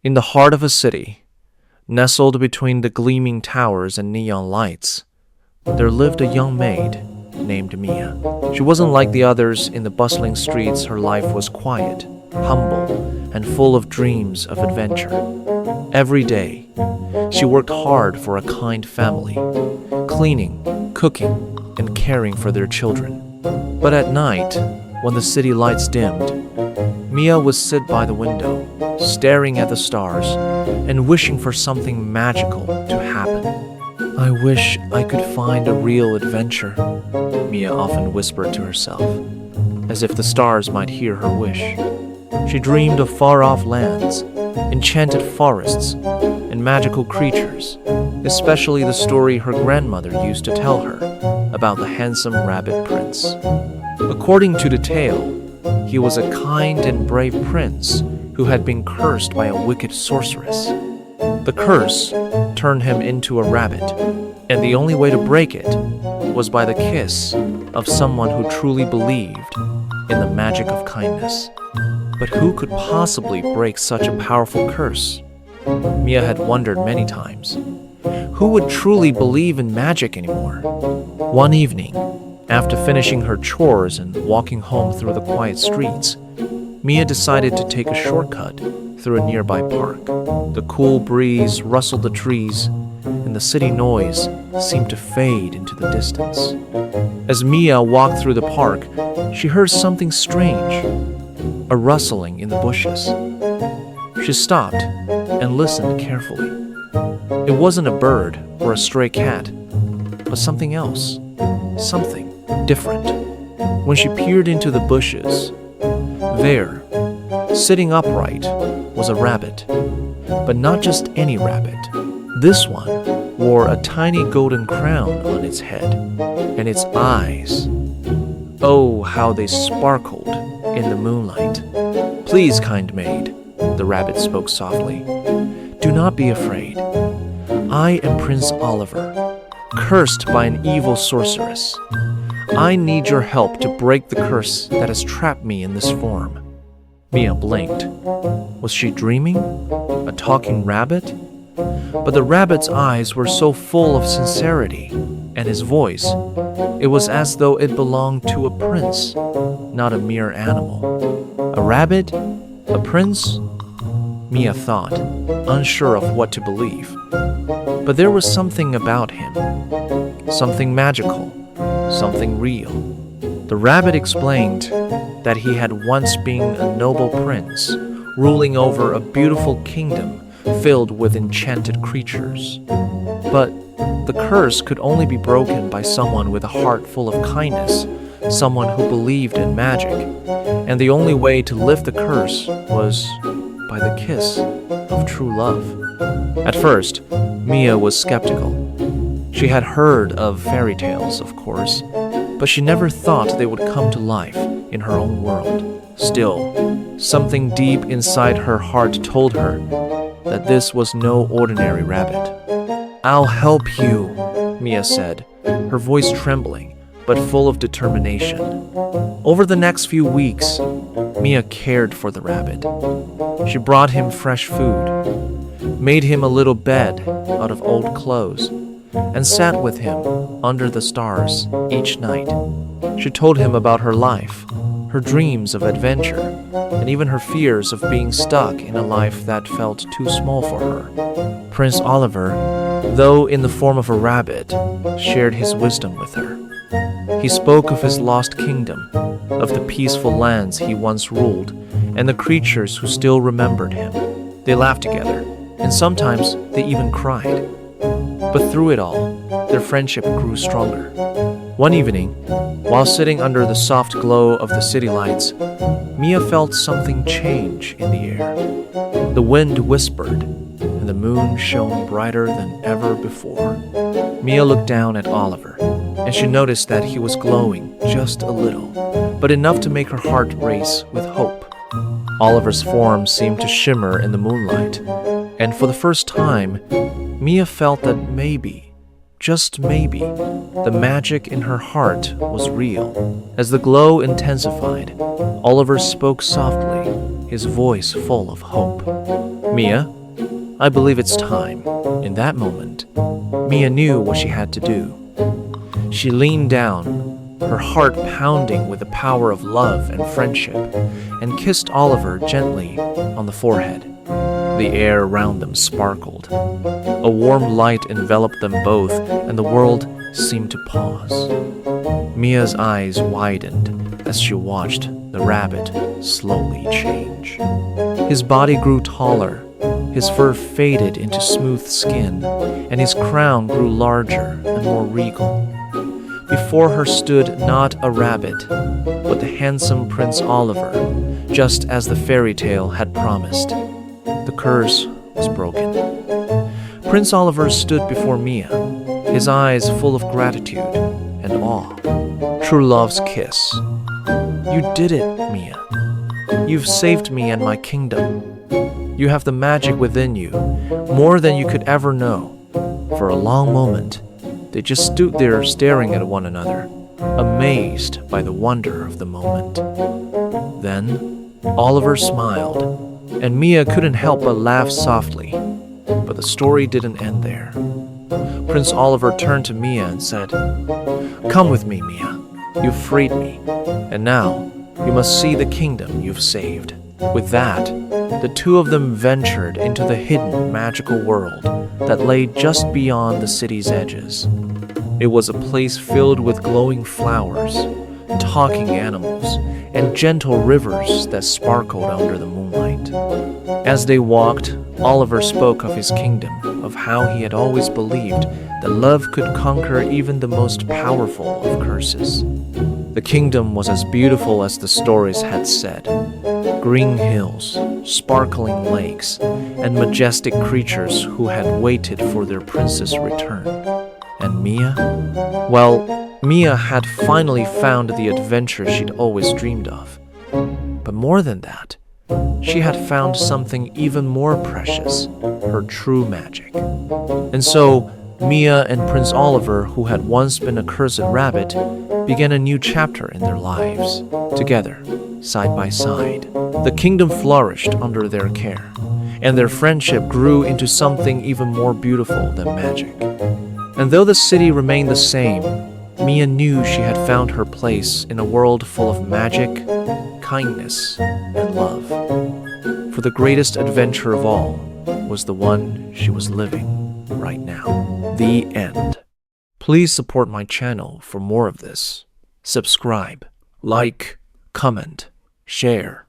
In the heart of a city, nestled between the gleaming towers and neon lights, there lived a young maid named Mia. She wasn't like the others in the bustling streets. Her life was quiet, humble, and full of dreams of adventure. Every day, she worked hard for a kind family, cleaning, cooking, and caring for their children. But at night, when the city lights dimmed, Mia would sit by the window, staring at the stars and wishing for something magical to happen. "I wish I could find a real adventure," Mia often whispered to herself, as if the stars might hear her wish. She dreamed of far-off lands, enchanted forests, and magical creatures, especially the story her grandmother used to tell her about the handsome rabbit prince. According to the tale, he was a kind and brave prince who had been cursed by a wicked sorceress. The curse turned him into a rabbit, and the only way to break it was by the kiss of someone who truly believed in the magic of kindness. But who could possibly break such a powerful curse? Mia had wondered many times. Who would truly believe in magic anymore? One evening, after finishing her chores and walking home through the quiet streets, Mia decided to take a shortcut through a nearby park. The cool breeze rustled the trees, and the city noise seemed to fade into the distance. As Mia walked through the park, she heard something strange, a rustling in the bushes. She stopped and listened carefully. It wasn't a bird or a stray cat, but something else, something different. When she peered into the bushes, there, sitting upright, was a rabbit. But not just any rabbit. This one wore a tiny golden crown on its head, and its eyes, oh, how they sparkled in the moonlight. "Please, kind maid," the rabbit spoke softly, "do not be afraid. I am Prince Oliver, cursed by an evil sorceress. I need your help to break the curse that has trapped me in this form." Mia blinked. Was she dreaming? A talking rabbit? But the rabbit's eyes were so full of sincerity, and his voice, it was as though it belonged to a prince, not a mere animal. A rabbit? A prince? Mia thought, unsure of what to believe. But there was something about him, something magical, something real. The rabbit explained that he had once been a noble prince, ruling over a beautiful kingdom filled with enchanted creatures. But the curse could only be broken by someone with a heart full of kindness, someone who believed in magic, and the only way to lift the curse was by the kiss of true love. At first, Mia was skeptical. She had heard of fairy tales, of course, but she never thought they would come to life in her own world. Still, something deep inside her heart told her that this was no ordinary rabbit. "I'll help you," Mia said, her voice trembling, but full of determination. Over the next few weeks, Mia cared for the rabbit. She brought him fresh food, made him a little bed out of old clothes, and sat with him under the stars each night. She told him about her life, her dreams of adventure, and even her fears of being stuck in a life that felt too small for her. Prince Oliver, though in the form of a rabbit, shared his wisdom with her. He spoke of his lost kingdom, of the peaceful lands he once ruled, and the creatures who still remembered him. They laughed together, and sometimes they even cried. But through it all, their friendship grew stronger. One evening, while sitting under the soft glow of the city lights, Mia felt something change in the air. The wind whispered, and the moon shone brighter than ever before. Mia looked down at Oliver, and she noticed that he was glowing just a little, but enough to make her heart race with hope. Oliver's form seemed to shimmer in the moonlight, and for the first time, Mia felt that maybe, just maybe, the magic in her heart was real. As the glow intensified, Oliver spoke softly, his voice full of hope. Mia, I believe it's time. In that moment, Mia knew what she had to do. She leaned down, her heart pounding with the power of love and friendship, and kissed Oliver gently on the forehead. The air around them sparkled. A warm light enveloped them both, and the world seemed to pause. Mia's eyes widened as she watched the rabbit slowly change. His body grew taller, his fur faded into smooth skin, and his crown grew larger and more regal. Before her stood not a rabbit, but the handsome Prince Oliver, just as the fairy tale had promised. The curse was broken. Prince Oliver stood before Mia, his eyes full of gratitude and awe. True love's kiss. You did it, Mia. You've saved me and my kingdom. You have the magic within you, more than you could ever know. For a long moment, they just stood there staring at one another, amazed by the wonder of the moment. Then, Oliver smiled, and Mia couldn't help but laugh softly. But the story didn't end there. Prince Oliver turned to Mia and said, "Come with me, Mia. You've freed me, and now you must see the kingdom you've saved." With that, the two of them ventured into the hidden magical world that lay just beyond the city's edges. It was a place filled with glowing flowers, talking animals, and gentle rivers that sparkled under the moonlight. As they walked, Oliver spoke of his kingdom, of how he had always believed that love could conquer even the most powerful of curses. The kingdom was as beautiful as the stories had said. Green hills, sparkling lakes, and majestic creatures who had waited for their prince's return. And Mia? Well, Mia had finally found the adventure she'd always dreamed of. But more than that, she had found something even more precious, her true magic. And so, Mia and Prince Oliver, who had once been a cursed rabbit, began a new chapter in their lives, together, side by side. The kingdom flourished under their care, and their friendship grew into something even more beautiful than magic. And though the city remained the same, Mia knew she had found her place in a world full of magic, kindness, and love. For the greatest adventure of all was the one she was living right now. The end. Please support my channel for more of this. Subscribe, like, comment, share,